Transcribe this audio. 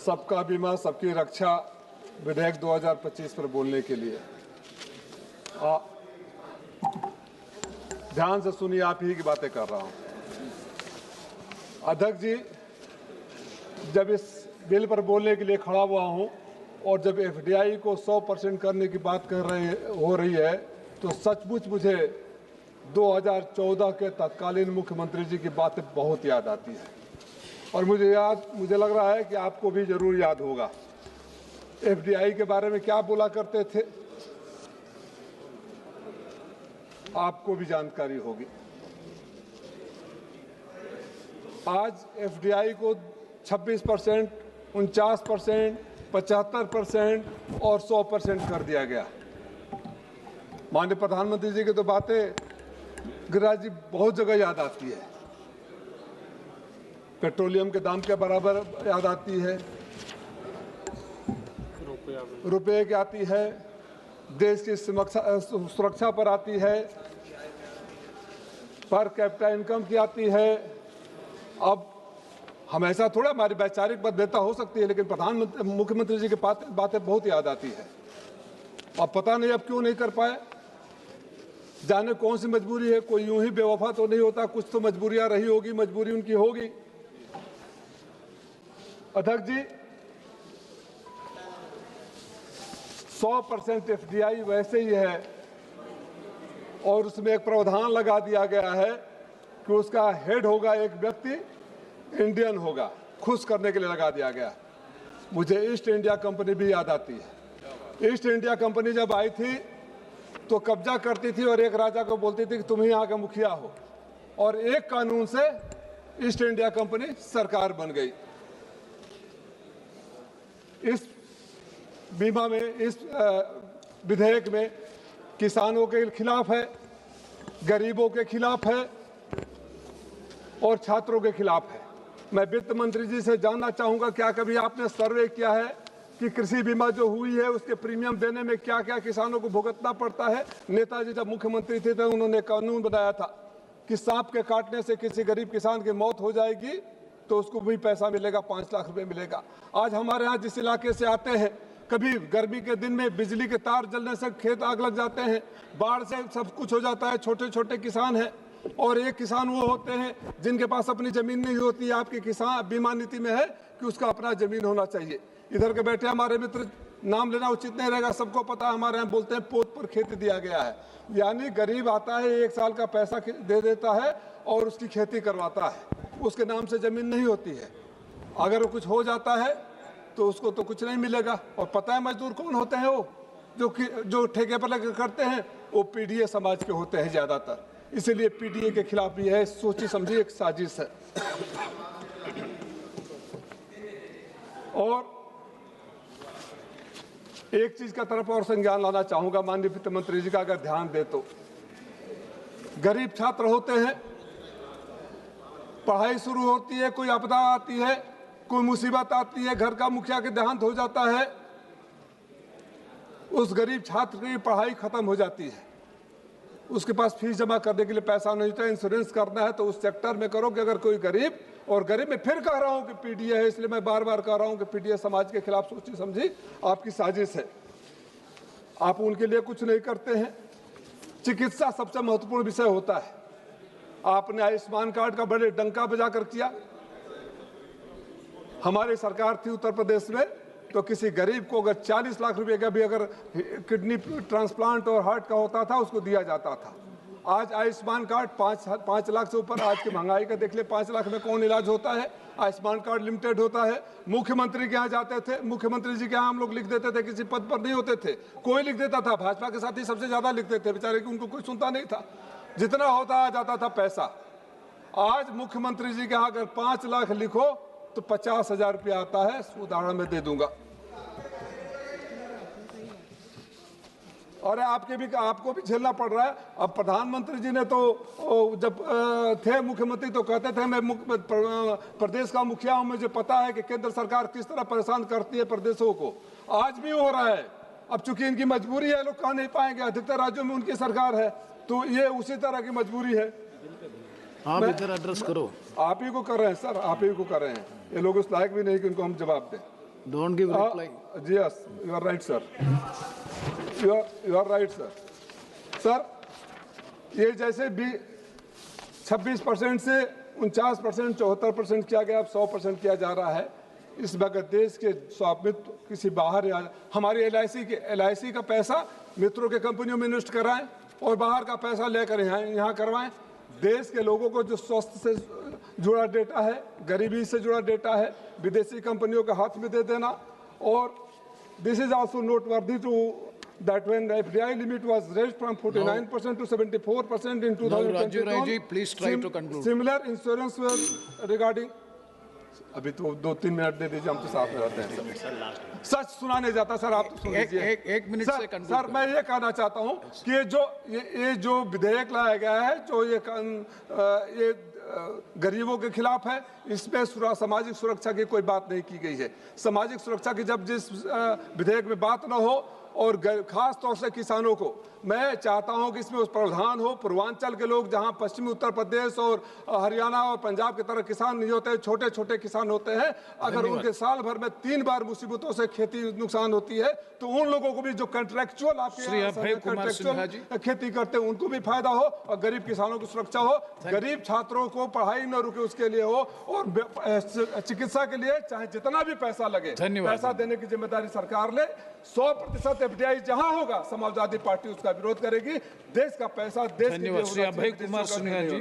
सबका बीमा सबकी रक्षा विधेयक 2025 पर बोलने के लिए। ध्यान से सुनिए, आप ही की बातें कर रहा हूं। अध्यक्ष जी, जब इस बिल पर बोलने के लिए खड़ा हुआ हूं और जब एफडीआई को 100% करने की बात हो रही है तो सचमुच मुझे 2014 के तत्कालीन मुख्यमंत्री जी की बातें बहुत याद आती है और मुझे लग रहा है कि आपको भी जरूर याद होगा। एफडीआई के बारे में क्या बोला करते थे, आपको भी जानकारी होगी। आज एफडीआई को 26%, 49%, 75% और 100% कर दिया गया। माननीय प्रधानमंत्री जी की तो बातें गिरिराज जी बहुत जगह याद आती है। पेट्रोलियम के दाम के बराबर याद आती है, रुपये की आती है, देश की सुरक्षा पर आती है, पर कैपिटा इनकम की आती है। अब हमेशा थोड़ा हमारी वैचारिक मतभेदता हो सकती है, लेकिन मुख्यमंत्री जी की बातें बहुत याद आती है। अब पता नहीं अब क्यों नहीं कर पाए, जाने कौन सी मजबूरी है। कोई यूं ही बेवफा तो नहीं होता, कुछ तो मजबूरियां रही होगी, मजबूरी उनकी होगी। अध्यक्ष जी, 100% एफडीआई वैसे ही है और उसमें एक प्रावधान लगा दिया गया है कि उसका हेड होगा एक व्यक्ति, इंडियन होगा, खुश करने के लिए लगा दिया गया। मुझे ईस्ट इंडिया कंपनी भी याद आती है। ईस्ट इंडिया कंपनी जब आई थी तो कब्जा करती थी और एक राजा को बोलती थी कि तुम ही यहाँ का मुखिया हो, और एक कानून से ईस्ट इंडिया कंपनी सरकार बन गई। इस बीमा में, इस विधेयक में किसानों के खिलाफ है, गरीबों के खिलाफ है और छात्रों के खिलाफ है। मैं वित्त मंत्री जी से जानना चाहूंगा, क्या कभी आपने सर्वे किया है कि कृषि बीमा जो हुई है उसके प्रीमियम देने में क्या क्या किसानों को भुगतना पड़ता है? नेताजी जब मुख्यमंत्री थे तो उन्होंने कानून बनाया था कि सांप के काटने से किसी गरीब किसान की मौत हो जाएगी तो उसको भी पैसा मिलेगा, 5 लाख रुपए मिलेगा। आज हमारे यहाँ जिस इलाके से आते हैं, कभी गर्मी के दिन में बिजली के तार जलने से खेत आग लग जाते हैं, बाढ़ से सब कुछ हो जाता है। छोटे छोटे किसान हैं और एक किसान वो होते हैं जिनके पास अपनी जमीन नहीं होती। आपकी किसान बीमा नीति में है कि उसका अपना जमीन होना चाहिए। इधर के बैठे हमारे मित्र, नाम लेना उचित नहीं रहेगा, सबको पता है, हमारे यहाँ बोलते हैं पोत पर खेती दिया गया है। यानी गरीब आता है, 1 साल का पैसा दे देता है और उसकी खेती करवाता है, उसके नाम से जमीन नहीं होती है। अगर कुछ हो जाता है तो उसको तो कुछ नहीं मिलेगा। और पता है मजदूर कौन होते हैं? वो जो ठेके पर लगे करते हैं वो पीडीए समाज के होते हैं ज्यादातर। इसीलिए पीडीए के खिलाफ भी है, सोची समझी एक साजिश है। और एक चीज का तरफ और संज्ञान लाना चाहूंगा, माननीय वित्त मंत्री जी का अगर ध्यान दे तो, गरीब छात्र होते हैं, पढ़ाई शुरू होती है, कोई आपदा आती है, कोई मुसीबत आती है, घर का मुखिया के देहांत हो जाता है, उस गरीब छात्र की पढ़ाई खत्म हो जाती है, उसके पास फीस जमा करने के लिए पैसा नहीं होता। इंश्योरेंस करना है तो उस सेक्टर में करो कि अगर कोई गरीब, और गरीब में फिर कह रहा हूं कि पीडीए है, इसलिए मैं बार बार कह रहा हूं कि पीडीए समाज के खिलाफ सोची समझी आपकी साजिश है। आप उनके लिए कुछ नहीं करते हैं। चिकित्सा सबसे महत्वपूर्ण विषय होता है। आपने आयुष्मान कार्ड का बड़े डंका बजाकर किया। हमारी सरकार थी उत्तर प्रदेश में तो किसी गरीब को अगर 40 लाख रुपए का भी अगर किडनी ट्रांसप्लांट और हार्ट का होता था उसको दिया जाता था। आज आयुष्मान कार्ड 5 लाख से ऊपर, आज की महंगाई का देख ले, 5 लाख में कौन इलाज होता है? आयुष्मान कार्ड लिमिटेड होता है। मुख्यमंत्री के यहाँ जाते थे, मुख्यमंत्री जी के यहाँ हम लोग लिख देते थे, किसी पद पर नहीं होते थे, कोई लिख देता था, भाजपा के साथ ही सबसे ज्यादा लिखते थे बेचारे, उनको कोई सुनता नहीं था, जितना होता आ जाता था पैसा। आज मुख्यमंत्री जी के यहाँ अगर 5 लाख लिखो तो 50,000 रुपया आता है, उदाहरण में दे दूंगा। और आपको भी झेलना पड़ रहा है। अब प्रधानमंत्री जी ने तो जब थे मुख्यमंत्री तो कहते थे मैं प्रदेश का मुखिया हूं, मुझे पता है कि केंद्र सरकार किस तरह परेशान करती है प्रदेशों को। आज भी हो रहा है। अब चूंकि इनकी मजबूरी है, लोग कह नहीं पाएंगे, अधिकतर राज्यों में उनकी सरकार है, तो ये उसी तरह की मजबूरी है। आप इधर एड्रेस करो। आप ही को कर रहे हैं सर, आप ही को कर रहे हैं। ये लोग उस लायक भी नहीं कि उनको हम जवाब दें। Don't give reply. Yes, you are right, sir. You are right, sir. Sir, ये जैसे भी 26% से 49%, 74% किया गया, अब 100% किया जा रहा है। इस वक्त देश के स्वामित्व किसी बाहर या हमारी LIC का पैसा मित्रों के कंपनियों में इन्वेस्ट कराएं और बाहर का पैसा लेकर यहाँ करवाएं। देश के लोगों को जो स्वास्थ्य से जुड़ा डेटा है, गरीबी से जुड़ा डेटा है, विदेशी कंपनियों के हाथ में दे देना। और this is also noteworthy to that when the FDI limit was raised from 49% to 74% in 2022. Rajiv Rai ji, please try to conclude. Similar insurance was regarding. अभी तो 2-3 मिनट दे दीजिए, हम तो साथ में रहते हैं सर। सच सुना नहीं जाता सर, आप तो सुन लीजिए। एक मिनट से कंक्लूड सर, मैं ये कहना चाहता हूँ कि ये जो विधेयक लाया गया है, जो ये गरीबों के खिलाफ है, इसमें सामाजिक सुरक्षा की कोई बात नहीं की गई है। सामाजिक सुरक्षा की जब जिस विधेयक में बात न हो और खास तौर से किसानों को, मैं चाहता हूं कि इसमें उस प्रावधान हो पूर्वांचल के लोग, जहां पश्चिमी उत्तर प्रदेश और हरियाणा और पंजाब की तरह किसान नहीं होते, छोटे छोटे किसान होते हैं, अगर उनके साल भर में 3 बार मुसीबतों से खेती नुकसान होती है, तो उन लोगों को भी जो कंट्रेक्चुअल खेती करते हैं उनको भी फायदा हो और गरीब किसानों की सुरक्षा हो, गरीब छात्रों को पढ़ाई न रुके उसके लिए हो, और चिकित्सा के लिए चाहे जितना भी पैसा लगे पैसा देने की जिम्मेदारी सरकार ले। 100% FDI जहां होगा समाजवादी पार्टी उसका विरोध करेगी। देश का पैसा देश के लिए होना चाहिए, अभय कुमार सिन्हा जी।